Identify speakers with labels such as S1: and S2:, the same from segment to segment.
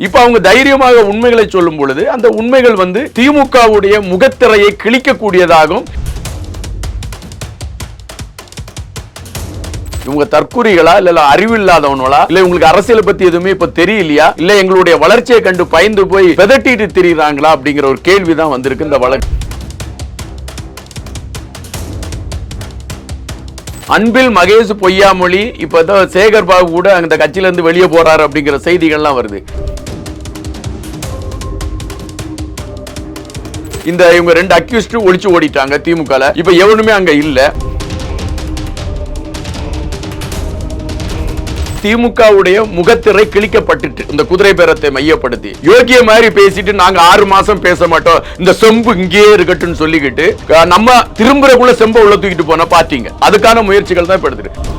S1: இப்ப அவங்க தைரியமாக உண்மைகளை சொல்லும் பொழுது அந்த உண்மைகள் வந்து திமுகவுடைய முகத்திரையை கிழிக்கக்கூடியதாகும். இவங்க தற்குறிகளா இல்ல அறிவில்லாதவங்களா இல்ல உங்களுக்கு அரசியலை பத்தி எதுவுமே இப்ப தெரியலையா இல்ல எங்களுடைய வளர்ச்சியை கண்டு பயந்து போய் பெதட்டிட்டு திரியுறாங்களா அப்படிங்கிற ஒரு கேள்விதான் வந்திருக்கு இந்த வழக்கு. அன்பில் மகேஷ் பொய்யாமொழி இப்ப சேகர் பாபு கூட அந்த கட்சியில இருந்து வெளியே போறாரு அப்படிங்கிற செய்திகள்லாம் வருது. இந்த இவங்க ரெண்டு அக்யூஸ்ட் ஒளிச்சு ஓடிட்டாங்க திமுக. இப்ப எவனுமே அங்க இல்ல. திமுகவுடைய முகத்திரை கிழிக்கப்பட்டு இந்த குதிரை பேரத்தை மையப்படுத்தி யோகிய மாதிரி பேசிட்டு நாங்க 6 மாசம் பேச மாட்டோம், இந்த செம்பு இங்கே இருக்கட்டும் சொல்லிக்கிட்டு நம்ம திரும்புறக்குள்ள செம்ப உள்ள தூக்கிட்டு போன பாத்தீங்க. அதுக்கான முயற்சிகள் தான் இப்ப எடுத்துட்டு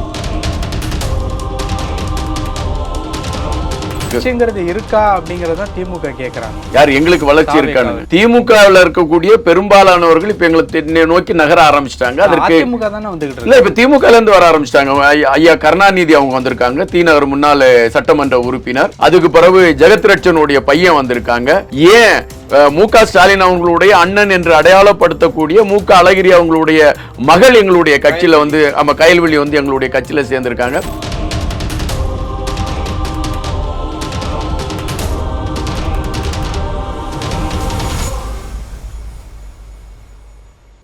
S2: இருக்கா அப்படிங்கறத திமுக கேக்குறாங்க.
S1: யார் எங்களுக்கு வளர்ச்சி இருக்கான்னு? திமுகவில் இருக்கக்கூடிய பெரும்பாலானவர்கள் இப்ப எங்களை நோக்கி நகர ஆரம்பிச்சிட்டாங்க. அதற்கு
S2: திமுக தானே வந்துகிட்டு
S1: இல்ல இப்ப திமுக இருந்து வர ஆரம்பிச்சிட்டாங்க. ஐயா கருணாநிதி அவங்க வந்திருக்காங்க, தீநகர் முன்னாள் சட்டமன்ற உறுப்பினர். அதுக்கு பிறகு ஜெகத்ரட்சனுடைய பையன் வந்திருக்காங்க. ஏன் மு.க. ஸ்டாலின் அவங்களுடைய அண்ணன் என்று அடையாளப்படுத்தக்கூடிய மு.க. அழகிரி அவங்களுடைய மகள் எங்களுடைய கட்சியில வந்து நம்ம கயல்வெளி வந்து எங்களுடைய கட்சியில சேர்ந்திருக்காங்க.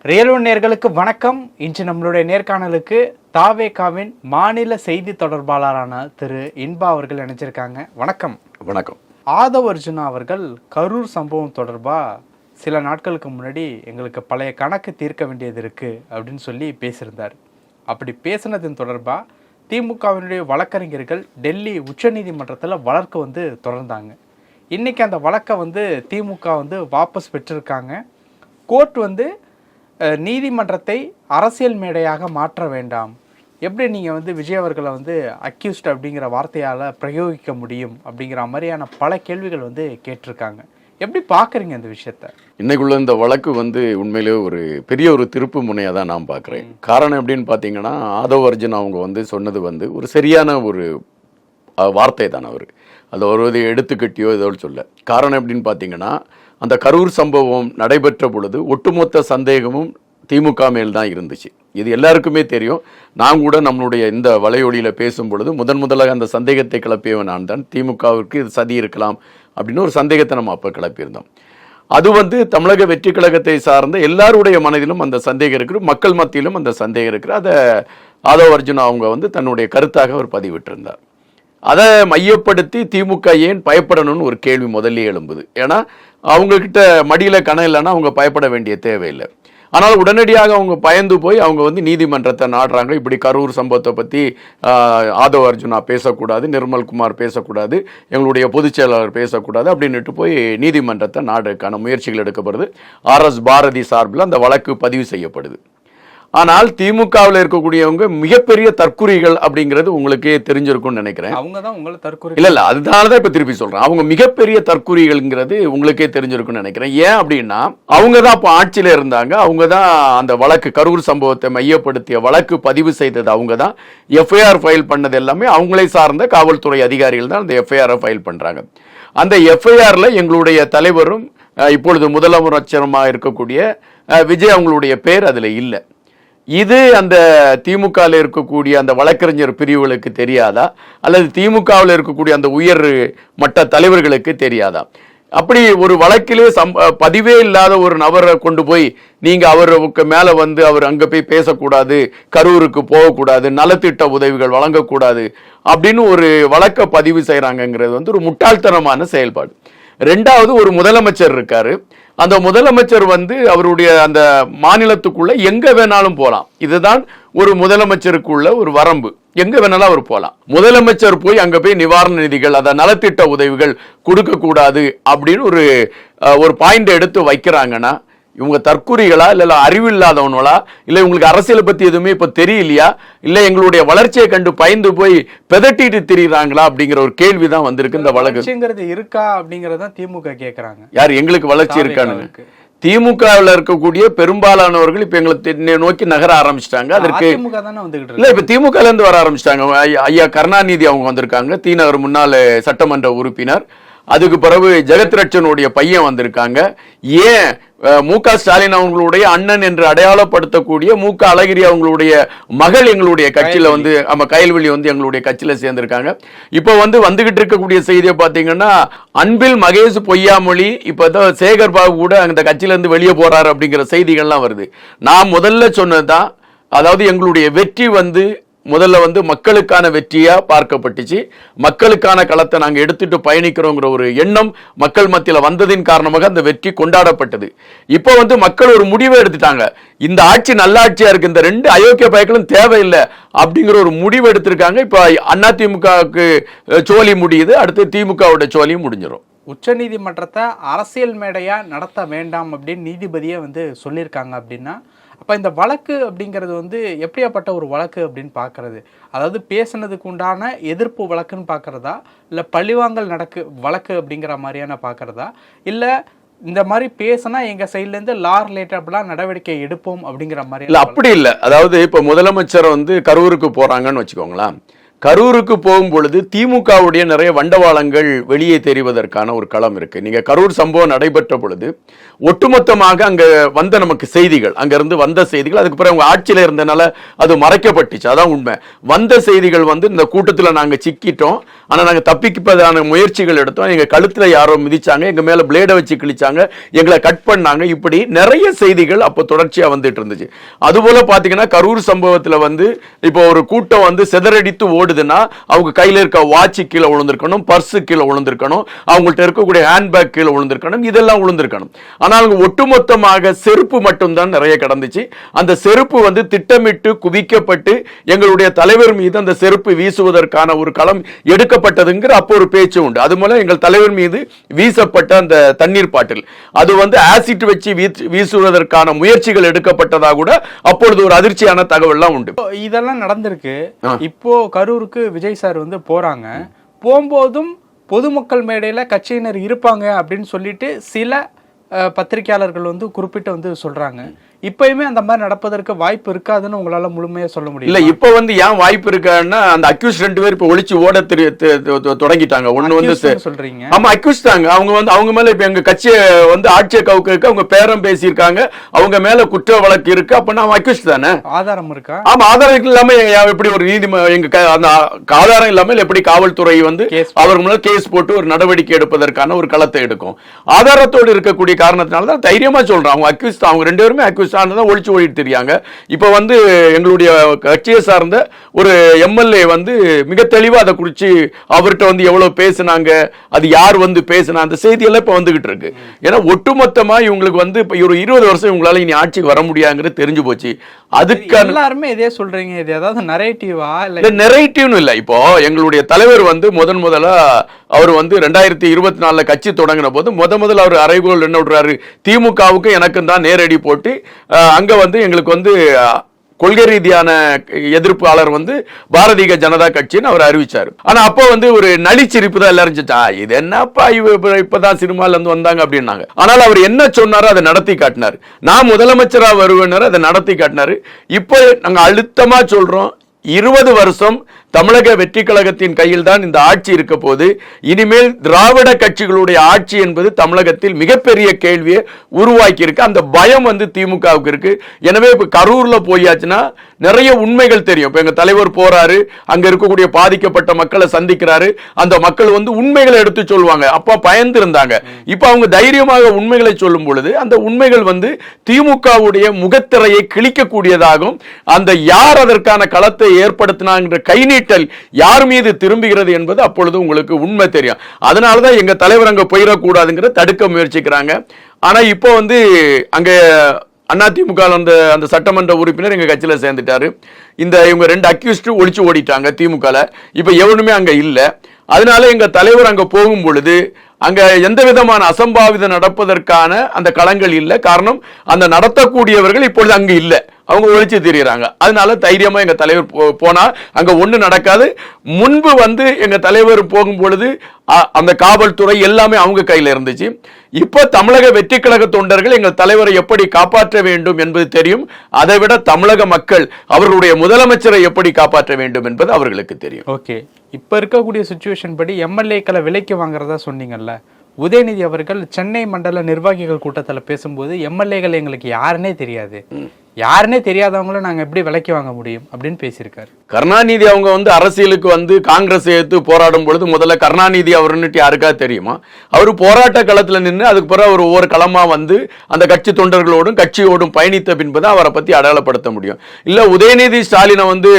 S2: ரியல் ஒன் நேயர்களுக்கு வணக்கம். இன்று நம்மளுடைய நேர்காணலுக்கு தாவேகாவின் மாநில செய்தி தொடர்பாளரான திரு இன்பா அவர்கள் இணைச்சிருக்காங்க. வணக்கம்.
S1: வணக்கம்.
S2: ஆதவ் அர்ஜுனா அவர்கள் கரூர் சம்பவம் தொடர்பா சில நாட்களுக்கு முன்னாடி எங்களுக்கு பழைய கணக்கு தீர்க்க வேண்டியது இருக்கு அப்படின்னு சொல்லி பேசியிருந்தார். அப்படி பேசினதன் தொடர்பா திமுகவினுடைய வழக்கறிஞர்கள் டெல்லி உச்சநீதிமன்றத்தில் வழக்கு வந்து தொடர்ந்தாங்க. இன்னைக்கு அந்த வழக்கை வந்து திமுக வந்து வாபஸ் பெற்றிருக்காங்க. கோர்ட் வந்து நீதிமன்றத்தை அரசியல் மேடையாக மாற்ற வேண்டாம், எப்படி நீங்கள் வந்து விஜய் அவர்களை வந்து அக்யூஸ்ட் அப்படிங்கிற வார்த்தையால் பிரயோகிக்க முடியும் அப்படிங்கிற மாதிரியான பல கேள்விகள் வந்து கேட்டிருக்காங்க. எப்படி பார்க்குறீங்க இந்த விஷயத்த?
S1: இன்னைக்குள்ள இந்த வழக்கு வந்து உண்மையிலே ஒரு பெரிய ஒரு திருப்பு முனையாக தான் நான் பார்க்குறேன். காரணம் எப்படின்னு பார்த்தீங்கன்னா, ஆதவ் அர்ஜுன் அவங்க வந்து சொன்னது வந்து ஒரு சரியான ஒரு வார்த்தை தான். அவர் அதை ஒரு எடுத்துக்கட்டியோ ஏதோ சொல்ல. காரணம் எப்படின்னு பார்த்தீங்கன்னா, அந்த கரூர் சம்பவம் நடைபெற்ற பொழுது ஒட்டுமொத்த சந்தேகமும் திமுக மேல் தான் இருந்துச்சு. இது எல்லாருக்குமே தெரியும். நான் கூட நம்மளுடைய இந்த வலையொலியில் பேசும் பொழுது முதலாக அந்த சந்தேகத்தை கிளப்பியவன் நான் தான். திமுகவிற்கு இது சதி இருக்கலாம் அப்படின்னு ஒரு சந்தேகத்தை நம்ம அப்போ கிளப்பியிருந்தோம். அது வந்து தமிழக வெற்றி கழகத்தை சார்ந்த எல்லாருடைய மனதிலும் அந்த சந்தேகம் இருக்குது, மக்கள் மத்தியிலும் அந்த சந்தேகம் இருக்குது. அதை ஆதவ் அர்ஜுனா அவங்க வந்து தன்னுடைய கருத்தாக அவர் பதிவிட்டிருந்தார். அதை மையப்படுத்தி திமுக ஏன் பயப்படணும்னு ஒரு கேள்வி முதல்ல எழும்புது. ஏன்னா அவங்கக்கிட்ட மடியில் கணம் இல்லைன்னா அவங்க பயப்பட வேண்டிய தேவையில்லை. ஆனால் உடனடியாக அவங்க பயந்து போய் அவங்க வந்து நீதிமன்றத்தை நாடுறாங்க. இப்படி கரூர் சம்பவத்தை பற்றி ஆதவ் அர்ஜுனா பேசக்கூடாது, நிர்மல்குமார் பேசக்கூடாது, எங்களுடைய பொதுச் செயலாளர் பேசக்கூடாது அப்படின்னுட்டு போய் நீதிமன்றத்தை நாடுக்கான முயற்சிகள் எடுக்கப்படுது. RS பாரதி சார்பில் அந்த வழக்கு பதிவு செய்யப்படுது. ஆனால் திமுகவில் இருக்கக்கூடியவங்க மிகப்பெரிய தற்குறிகள் அப்படிங்கிறது உங்களுக்கே தெரிஞ்சிருக்கும்னு நினைக்கிறேன். இல்ல அதனாலதான் இப்ப திருப்பி சொல்றேன். அவங்க மிகப்பெரிய தற்குறிகள்ங்கிறது உங்களுக்கே தெரிஞ்சிருக்கும்னு நினைக்கிறேன். ஏன் அப்படின்னா, அவங்க தான் இப்ப ஆட்சியில இருந்தாங்க. அவங்க தான் அந்த வழக்கு கரூர் சம்பவத்தை மையப்படுத்திய வழக்கு பதிவு செய்தது. அவங்க தான் FIR ஃபைல் பண்ணது எல்லாமே அவங்களை சார்ந்த காவல்துறை அதிகாரிகள் தான் அந்த FIR ஃபைல் பண்றாங்க. அந்த FIRல எங்களுடைய தலைவரும் இப்பொழுது முதலமைச்சருமாக இருக்கக்கூடிய விஜய் அவங்களுடைய பேர் அதுல இல்லை. இது அந்த திமுகவில் இருக்கக்கூடிய அந்த வழக்கறிஞர் பிரிவுகளுக்கு தெரியாதா, அல்லது திமுகவில் இருக்கக்கூடிய அந்த உயர் மட்ட தலைவர்களுக்கு தெரியாதா? அப்படி ஒரு வழக்கிலே பதிவே இல்லாத ஒரு நபரை கொண்டு போய் நீங்க அவருக்கு மேல வந்து அவர் அங்க போய் பேசக்கூடாது, கரூருக்கு போகக்கூடாது, நலத்திட்ட உதவிகள் வழங்கக்கூடாது அப்படின்னு ஒரு வழக்க பதிவு செய்யறாங்கிறது வந்து ஒரு முட்டாள்தனமான செயல்பாடு. ரெண்டாவது, ஒரு முதலமைச்சர் இருக்காரு. அந்த முதலமைச்சர் வந்து அவருடைய அந்த மாநிலத்துக்குள்ள எங்க வேணாலும் போலாம். இதுதான் ஒரு முதலமைச்சருக்குள்ள ஒரு வரம்பு. எங்க வேணாலும் அவர் போலாம். முதலமைச்சர் போய் அங்க போய் நிவாரண நிதிகள், அத நலத்திட்ட உதவிகள் கொடுக்க கூடாது அப்படின்னு ஒரு பாயிண்ட் எடுத்து வைக்கிறாங்கன்னா, இவங்க தற்குறிகளா இல்ல அறிவில்லாதவங்களா இல்ல உங்களுக்கு அரசியலை பத்தி எதுவுமே இப்ப தெரியலையா இல்ல எங்களுடைய வளர்ச்சியை கண்டு பயந்து போய் பெதட்டிட்டு திரியுறாங்களா அப்படிங்கிற ஒரு கேள்விதான் வந்திருக்கு இந்த வழக்கு.
S2: இருக்கா அப்படிங்கறத திமுக கேக்குறாங்க.
S1: யார் எங்களுக்கு வளர்ச்சி இருக்கான்னு? திமுகவில் இருக்கக்கூடிய பெரும்பாலானவர்கள் இப்ப எங்களை நோக்கி நகர ஆரம்பிச்சிட்டாங்க. அதற்கு இல்ல இப்ப திமுக இருந்து வர ஆரம்பிச்சிட்டாங்க. ஐயா கருணாநிதி அவங்க வந்திருக்காங்க, தீநகர் முன்னாள் சட்டமன்ற உறுப்பினர். அதுக்கு பிறகு ஜெகத்ரட்சனுடைய பையன் வந்திருக்காங்க. ஏன் மு.க. ஸ்டாலின் அவங்களுடைய அண்ணன் என்று அடையாளப்படுத்தக்கூடிய மு.க. அழகிரி அவங்களுடைய மகள் எங்களுடைய கட்சியில வந்து கயல்வெளி வந்து எங்களுடைய கட்சியில சேர்ந்திருக்காங்க. இப்ப வந்துகிட்டு இருக்கக்கூடிய செய்தியை பாத்தீங்கன்னா, அன்பில் மகேஷ் பொய்யாமொழி இப்பதான் சேகர் பாபு கூட அந்த கட்சியில இருந்து வெளியே போறாரு அப்படிங்கிற செய்திகள்லாம் வருது. நான் முதல்ல சொன்னதுதான், அதாவது எங்களுடைய வெற்றி முதல்ல மக்களுக்கான வெற்றியா பார்க்கப்பட்டுச்சு. மக்களுக்கான களத்தை நாங்க எடுத்துட்டு பயணிக்கிறோங்கிற ஒரு எண்ணம் மக்கள் மத்தியில வந்ததின் காரணமாக அந்த வெற்றி கொண்டாடப்பட்டது. இப்போ மக்கள் ஒரு முடிவை எடுத்துட்டாங்க. இந்த ஆட்சி நல்லாட்சியா இருக்கு, இந்த 2 அயோக்கிய பயக்களும் தேவையில்லை அப்படிங்கிற ஒரு முடிவு எடுத்திருக்காங்க. இப்ப அதிமுகவுக்கு சோலி முடியுது, அடுத்து திமுகவோட சோலியும் முடிஞ்சிடும்.
S2: உச்சநீதிமன்றத்தை அரசியல் மேடையா நடத்த வேண்டாம் அப்படின்னு நீதிபதியே சொல்லியிருக்காங்க. அப்படின்னா அப்போ இந்த வழக்கு அப்படிங்கிறது எப்படியாப்பட்ட ஒரு வழக்கு அப்படின்னு பார்க்கறது, அதாவது பேசுனதுக்கு உண்டான எதிர்ப்பு வழக்குன்னு பார்க்கறதா, இல்லை பழிவாங்கல் வழக்கு அப்படிங்கிற மாதிரியான பார்க்கறதா, இல்லை இந்த மாதிரி பேசினா எங்க சைட்லேருந்து லா ரிலேட்டபிளாக நடவடிக்கை எடுப்போம் அப்படிங்கிற மாதிரி?
S1: இல்லை, அப்படி இல்லை. அதாவது இப்போ முதலமைச்சர் கரூருக்கு போறாங்கன்னு வச்சுக்கோங்களேன். கரூருக்கு போகும் பொழுது திமுகவுடைய நிறைய வண்டவாளங்கள் வெளியே தெரிவதற்கான ஒரு களம் இருக்கு. நீங்க கரூர் சம்பவம் நடைபெற்ற பொழுது ஒட்டுமொத்தமாக அங்க வந்த நமக்கு செய்திகள், அங்க இருந்து வந்த செய்திகள், அதுக்கு பிறகு அவங்க ஆட்சியில இருந்தனால அது மறைக்கப்பட்டுச்சு. அதான் உண்மை. வந்த செய்திகள் இந்த கூட்டத்தில் நாங்க சிக்கிட்டோம், ஆனா நாங்க தப்பிப்பதான முயற்சிகள் எடுத்தோம், எங்க கழுத்துல யாரோ மிதிச்சாங்க, எங்க மேல பிளேட வச்சு கிழிச்சாங்க, எங்களை கட் பண்ணாங்க, இப்படி நிறைய செய்திகள் அப்போ தொடர்ச்சியா வந்துட்டு இருந்துச்சு. அதுபோல பாத்தீங்கன்னா கரூர் சம்பவத்துல இப்போ ஒரு கூட்டம் சிதறடித்து ஓடுதுன்னா அவங்க கையில இருக்க வாட்ச் கீழே விழுந்திருக்கணும், பர்ஸ் கீழே விழுந்திருக்கணும், அவங்கள்ட்ட இருக்கக்கூடிய ஹேண்ட்பேக் கீழே விழுந்திருக்கணும், இதெல்லாம் விழுந்திருக்கணும். ஆனால் அவங்க ஒட்டுமொத்தமாக செருப்பு மட்டும்தான் நிறைய கடந்துச்சு. அந்த செருப்பு திட்டமிட்டு குவிக்கப்பட்டு எங்களுடைய தலைவர் மீது அந்த செருப்பு வீசுவதற்கான ஒரு களம் எடுக்கப்பட்டதுங்கிற அப்போ ஒரு பேச்சு உண்டு. அது மூலம் எங்கள் தலைவர் மீது வீசப்பட்ட அந்த தண்ணீர் பாட்டில் அது ஆசிட் வச்சு வீசுவதற்கான முயற்சிகள் எடுக்கப்பட்டதா கூட அப்பொழுது ஒரு அதிர்ச்சியான தகவல்லாம் உண்டு.
S2: இதெல்லாம் நடந்திருக்கு. இப்போ கரூருக்கு விஜய் சார் போறாங்க. போகும்போதும் பொதுமக்கள் மேடையில கட்சியினர் இருப்பாங்க அப்படின்னு சொல்லிட்டு சில பத்திரிகையாளர்கள் குறிப்பிட்டு சொல்றாங்க. இப்பயுமே அந்த மாதிரி நடப்பதற்கு வாய்ப்பு இருக்காதுன்னு உங்களால முழுமையா சொல்ல முடியும்?
S1: இல்ல, இப்ப ஏன் வாய்ப்பு இருக்கான்னா, அந்த அக்யூஸ் 2 பேர் இப்ப ஒளிச்சு ஓட தொடங்கிட்டாங்க. ஒண்ணு
S2: சொல்றீங்க?
S1: ஆமா, அக்யூஸ் தாங்க. அவங்க மேல இப்ப எங்க கட்சியை ஆட்சியை கவுக்கு அவங்க பேரம் பேசியிருக்காங்க, அவங்க மேல குற்ற வழக்கு இருக்கு. அப்ப நான் அக்யூஸ் தானே. ஆதாரம் இருக்கா? ஆமா, ஆதாரம் இல்லாம எப்படி ஒரு நீதி அந்த ஆதாரம் இல்லாம எப்படி காவல்துறை அவர் மேல கேஸ் போட்டு ஒரு நடவடிக்கை எடுப்பதற்கான ஒரு களத்தை எடுக்கும்? ஆதாரத்தோடு இருக்கக்கூடிய காரணத்தினாலதான் தைரியமா சொல்றாங்க. அவங்க அக்யூஸ் தான், அவங்க 2 பேருமே அக்யூஸ் ஒழிச்சு ஓடிட்டு தெரியாங்க. இப்ப எங்களுடைய கட்சியை சார்ந்த ஒரு எம்எல்ஏ மிக தெளிவா அதை குறிச்சு அவர்கிட்ட எவ்வளவு பேசினாங்க, அது யார் பேசினா, அந்த செய்தி எல்லாம் இப்ப வந்துகிட்டு இருக்கு. ஏன்னா ஒட்டுமொத்தமா இவங்களுக்கு இப்ப ஒரு 20 வருஷம் இவங்களால இனி ஆட்சிக்கு வர முடியாங்கிறது தெரிஞ்சு போச்சு. அதுக்கு
S2: எல்லாருமே இதே சொல்றீங்க. இது ஏதாவது நரேட்டிவா?
S1: இல்ல, நரேட்டிவ்னு இல்ல. இப்போ எங்களுடைய தலைவர் முதலா அவர் 2024 கட்சி தொடங்கின போது முதல்ல அவர் அறைகோல் என்ன விடுறாரு, திமுகவுக்கு எனக்கும் தான் நேரடி போட்டி, அங்க எங்களுக்கு கொள்கை ரீதியான எதிர்ப்பாளர் பாரதிய ஜனதா கட்சின்னு அவர் அறிவிச்சாரு. ஆனா அப்போ ஒரு நளிச்சிரிப்பு தான் எல்லாரும், இது என்னப்பா இப்பதான் சினிமால இருந்து வந்தாங்க அப்படின்னாங்க. ஆனால் அவர் என்ன சொன்னாரோ அதை நடத்தி காட்டினார். நான் முதலமைச்சரா வருவேன், அதை நடத்தி காட்டினாரு. இப்போ நாங்க அழுத்தமா சொல்றோம், 20 வருஷம் தமிழக வெற்றி கழகத்தின் கையில் தான் இந்த ஆட்சி இருக்க போது. இனிமேல் திராவிட கட்சிகளுடைய ஆட்சி என்பது தமிழகத்தில் மிகப்பெரிய கேள்வியை உருவாக்கி இருக்கு. அந்த பயம் திமுகவுக்கு இருக்கு. எனவே இப்ப கரூர்ல போயாச்சுன்னா நிறைய உண்மைகள் தெரியும். இப்ப எங்க தலைவர் போறாரு, அங்க இருக்கக்கூடிய பாதிக்கப்பட்ட மக்களை சந்திக்கிறாரு, அந்த மக்கள் உண்மைகளை எடுத்து சொல்லுவாங்க. அப்ப பயந்து இருந்தாங்க. இப்ப அவங்க தைரியமாக உண்மைகளை சொல்லும் பொழுது அந்த உண்மைகள் திமுகவுடைய முகத்திரையை கிழிக்கக்கூடியதாகும். அந்த யார் அதற்கான களத்தை ஏற்படுத்தினாங்கிற கை நீட்டல் யார் மீது திரும்புகிறது என்பது அப்பொழுது உங்களுக்கு உண்மை தெரியும். அதனாலதான் எங்க தலைவர் அங்க போயிடக்கூடாதுங்கிற தடுக்க முயற்சிக்கிறாங்க. ஆனா இப்போ அங்க அதிமுக அந்த சட்டமன்ற உறுப்பினர் எங்க கட்சியில சேர்ந்துட்டாரு. இவங்க 2 அக்யூஸ்ட் ஒழிச்சு ஓடிட்டாங்க திமுக. இப்ப எவனுமே அங்க இல்ல. அதனால எங்க தலைவர் அங்க போகும் பொழுது அங்க எந்த விதமான அசம்பாவிதம் நடப்பதற்கான அந்த களங்கள் இல்லை. காரணம், அந்த நடத்தக்கூடியவர்கள் இப்பொழுது அங்க இல்ல, அவங்க ஒழிச்சு தெரியுறாங்க. அதனால தைரியமா எங்க தலைவர் போனா அங்க ஒண்ணு நடக்காது. முன்பு எங்க தலைவர் போகும் பொழுது அந்த காவல்துறை எல்லாமே அவங்க கையில இருந்துச்சு. இப்ப தமிழக வெற்றி கழக தொண்டர்கள் எங்கள் தலைவரை எப்படி காப்பாற்ற வேண்டும் என்பது தெரியும். அதை விட தமிழக மக்கள் அவர்களுடைய முதலமைச்சரை எப்படி காப்பாற்ற வேண்டும் என்பது அவர்களுக்கு தெரியும்.
S2: ஓகே, இப்ப இருக்கக்கூடிய சிச்சுவேஷன் படி எம்எல்ஏக்களை விலைக்கு வாங்குறதா சொன்னீங்கல்ல, உதயநிதி அவர்கள் சென்னை மண்டல நிர்வாகிகள் கூட்டத்தில் பேசும்போது எம்எல்ஏகள் எங்களுக்கு யாருன்னே தெரியாது, யாருன்னே தெரியாதவங்கள நாங்கள் எப்படி விலைக்கு வாங்க முடியும் அப்படின்னு பேசியிருக்காரு.
S1: கருணாநிதி அவங்க வந்து அரசியலுக்கு வந்து காங்கிரஸ் எடுத்து போராடும் பொழுது முதல்ல கருணாநிதி அவருன்னுட்டு யாருக்கா தெரியுமா? அவர் போராட்ட களத்தில் நின்று அதுக்கு பிறகு அவர் ஒவ்வொரு களமா வந்து அந்த கட்சி தொண்டர்களோடும் கட்சியோடும் பயணித்த பின்புதான் அவரை பத்தி அடையாளப்படுத்த முடியும். இல்ல உதயநிதி ஸ்டாலினை வந்து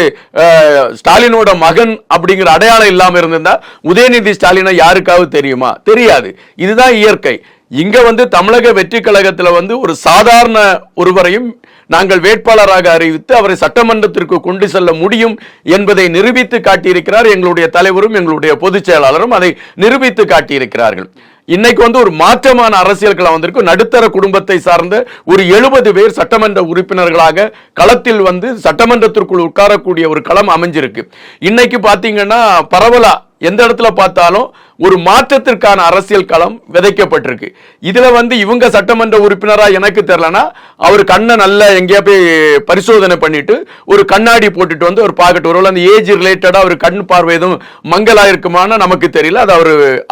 S1: ஸ்டாலினோட மகன் அப்படிங்கிற அடையாளம் இல்லாம இருந்திருந்தா உதயநிதி ஸ்டாலினை யாருக்காவது தெரியுமா? தெரியாது. இதுதான் இயற்கை. இங்க வந்து தமிழக வெற்றி கழகத்துல வந்து ஒரு சாதாரண ஒருவரையும் நாங்கள் வேட்பாளராக அறிவித்து அவரை சட்டமன்றத்திற்கு கொண்டு செல்ல முடியும் என்பதை நிரூபித்து காட்டியிருக்கிறார். எங்களுடைய தலைவரும் எங்களுடைய பொதுச் செயலாளரும் அதை நிரூபித்து காட்டியிருக்கிறார்கள். இன்னைக்கு வந்து ஒரு மாற்றமான அரசியல் களம் வந்திருக்கு. நடுத்தர குடும்பத்தை சார்ந்த ஒரு 70 பேர் சட்டமன்ற உறுப்பினர்களாக களத்தில் வந்து சட்டமன்றத்திற்குள் உட்காரக்கூடிய ஒரு களம் அமைஞ்சிருக்கு. இன்னைக்கு பாத்தீங்கன்னா பரவலா எந்த இடத்துல பார்த்தாலும் ஒரு மாற்றத்திற்கான அரசியல் களம் விதைக்கப்பட்டிருக்கு. இதுல வந்து இவங்க சட்டமன்ற உறுப்பினரா எனக்கு தெரியலனா அவர் கண்ணை நல்லா எங்கேயா போய் பரிசோதனை பண்ணிட்டு ஒரு கண்ணாடி போட்டுட்டு வந்து ஒரு பாக்கெட் ஒரு அந்த ஏஜ் ரிலேட்டடா ஒரு கண் பார்வை எதுவும் மங்களா இருக்குமான்னு நமக்கு தெரியல.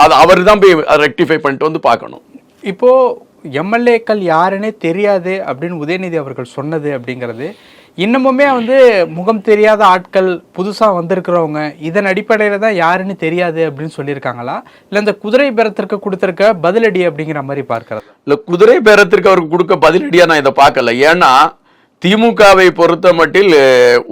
S1: அது அவர் தான் போய் ரெக்டிஃபை பண்ணிட்டு வந்து பார்க்கணும்.
S2: இப்போ எம்எல்ஏக்கள் யாருன்னே தெரியாது அப்படின்னு உதயநிதி அவர்கள் சொன்னது அப்படிங்கிறது இன்னமுமே வந்து முகம் தெரியாத ஆட்கள் புதுசாக வந்திருக்கிறவங்க இதன் அடிப்படையில் தான் யாருன்னு தெரியாது அப்படின்னு சொல்லியிருக்காங்களா, இல்லை இந்த குதிரை பேரத்திற்கு கொடுத்துருக்க பதிலடி அப்படிங்கிற மாதிரி பார்க்கறது?
S1: இல்லை, குதிரை பேரத்திற்கு அவருக்கு கொடுக்க பதிலடியாக நான் இதை பார்க்கல. ஏன்னா திமுகவை பொறுத்த மட்டில்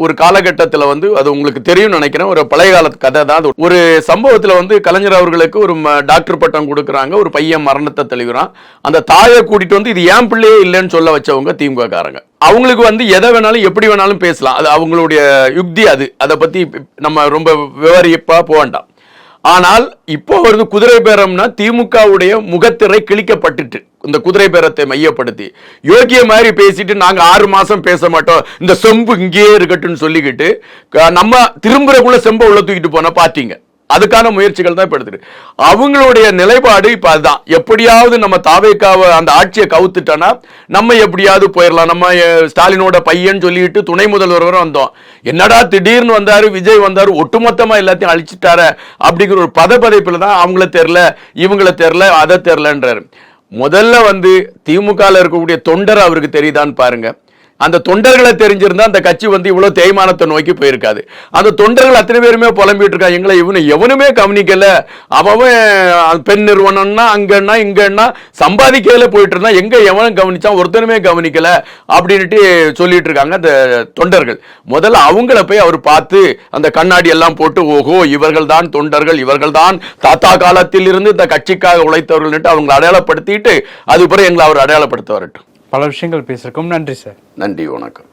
S1: ஒரு காலகட்டத்தில் வந்து அது உங்களுக்கு தெரியும் நினைக்கிறேன், ஒரு பழைய காலத்து கதை தான். ஒரு சம்பவத்தில் வந்து கலைஞர் அவர்களுக்கு ஒரு டாக்டர் பட்டம் கொடுக்குறாங்க. ஒரு பையன் மரணத்தை தெளிவுறான். அந்த தாயை கூட்டிட்டு வந்து இது ஏன் பிள்ளையே இல்லைன்னு சொல்ல வச்சவங்க திமுக காரங்க. அவங்களுக்கு வந்து எதை வேணாலும் எப்படி வேணாலும் பேசலாம், அது அவங்களுடைய யுக்தி. அதை பத்தி நம்ம ரொம்ப விவரிப்பா போக வேண்டாம். ஆனால் இப்போ வருது குதிரை பேரம்னா திமுகவுடைய முகத்திரை கிழிக்கப்பட்டுட்டு இந்த குதிரை பேரத்தை மையப்படுத்தி யோகிய மாதிரி பேசிட்டு நாங்க 6 மாசம் பேச மாட்டோம், இந்த செம்பு இங்கேயே இருக்கட்டும்னு சொல்லிக்கிட்டு நம்ம திரும்புறக்குள்ள செம்பை உள்ள தூக்கிட்டு போன பாத்தீங்க. அதுக்கான முயற்சிகள் தான் இப்ப எடுத்துட்டு அவங்களுடைய நிலைப்பாடு இப்ப அதுதான். எப்படியாவது நம்ம தாவேக்காவை அந்த ஆட்சியை கவுத்துட்டோன்னா நம்ம எப்படியாவது போயிடலாம். நம்ம ஸ்டாலினோட பையன் சொல்லிட்டு துணை முதல்வர் வந்தோம், என்னடா திடீர்னு வந்தாரு விஜய் வந்தாரு ஒட்டுமொத்தமா எல்லாத்தையும் அழிச்சிட்டாரு அப்படிங்கிற ஒரு பதப்பதைப்புல தான் அவங்கள தெரியல இவங்கள தெரியல அதை தெரியலன்றாரு. முதல்ல வந்து திமுக இருக்கக்கூடிய தொண்டர் அவருக்கு தெரியுதான்னு பாருங்க. அந்த தொண்டர்களை தெரிஞ்சிருந்தா அந்த கட்சி வந்து இவ்வளவு தேய்மானத்தை நோக்கி போயிருக்காது. அந்த தொண்டர்கள் அத்தனை பேருமே புலம்பிட்டு இருக்காங்க, எங்களை எவனுமே கவனிக்கல, அவன் பெண் நிறுவனம்னா அங்கன்னா இங்கன்னா சம்பாதிக்கல போயிட்டு இருந்தா எங்க எவனும் கவனிச்சான், ஒருத்தனுமே கவனிக்கல அப்படின்ட்டு சொல்லிட்டு இருக்காங்க அந்த தொண்டர்கள். முதல்ல அவங்கள போய் அவர் பார்த்து அந்த கண்ணாடி எல்லாம் போட்டு ஓஹோ இவர்கள் தான் தொண்டர்கள், இவர்கள் தான் தாத்தா காலத்தில் இருந்து இந்த கட்சிக்காக உழைத்தவர்கள் அவங்களை அடையாளப்படுத்திட்டு அது பிறகு எங்களை அவர் அடையாளப்படுத்த வரட்டும்.
S2: பல விஷயங்கள் பேசியிருக்கோம். நன்றி சார்.
S1: நன்றி, வணக்கம்.